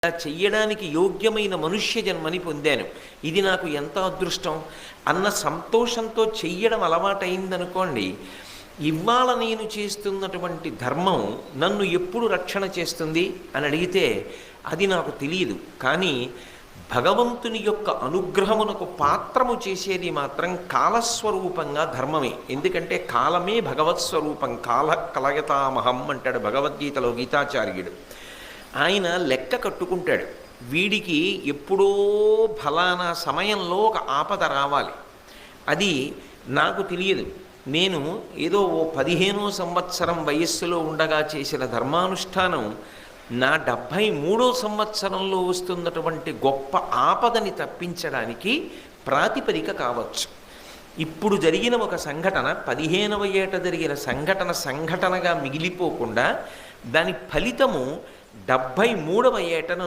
చెయ్యడానికి యోగ్యమైన మనుష్య జన్మని పొందాను, ఇది నాకు ఎంత అదృష్టం అన్న సంతోషంతో చెయ్యడం అలవాటైందనుకోండి. ఇవాళ నేను చేస్తున్నటువంటి ధర్మం నన్ను ఎప్పుడు రక్షణ చేస్తుంది అని అడిగితే అది నాకు తెలియదు. కానీ భగవంతుని యొక్క అనుగ్రహమునకు పాత్రము చేసేది మాత్రం కాలస్వరూపంగా ధర్మమే. ఎందుకంటే కాలమే భగవత్ స్వరూపం. కాల కలయతామహం అంటాడు భగవద్గీతలో గీతాచార్యుడు. ఆయన లెక్క కట్టుకుంటాడు, వీడికి ఎప్పుడో ఫలానా సమయంలో ఒక ఆపద రావాలి, అది నాకు తెలియదు. నేను ఏదో ఓ 15వ సంవత్సరం వయస్సులో ఉండగా చేసిన ధర్మానుష్ఠానం నా 73వ సంవత్సరంలో వస్తున్నటువంటి గొప్ప ఆపదని తప్పించడానికి ప్రాతిపదిక కావచ్చు. ఇప్పుడు జరిగిన ఒక సంఘటన 15వ ఏట జరిగిన సంఘటనగా మిగిలిపోకుండా దాని ఫలితము 73వ ఏటను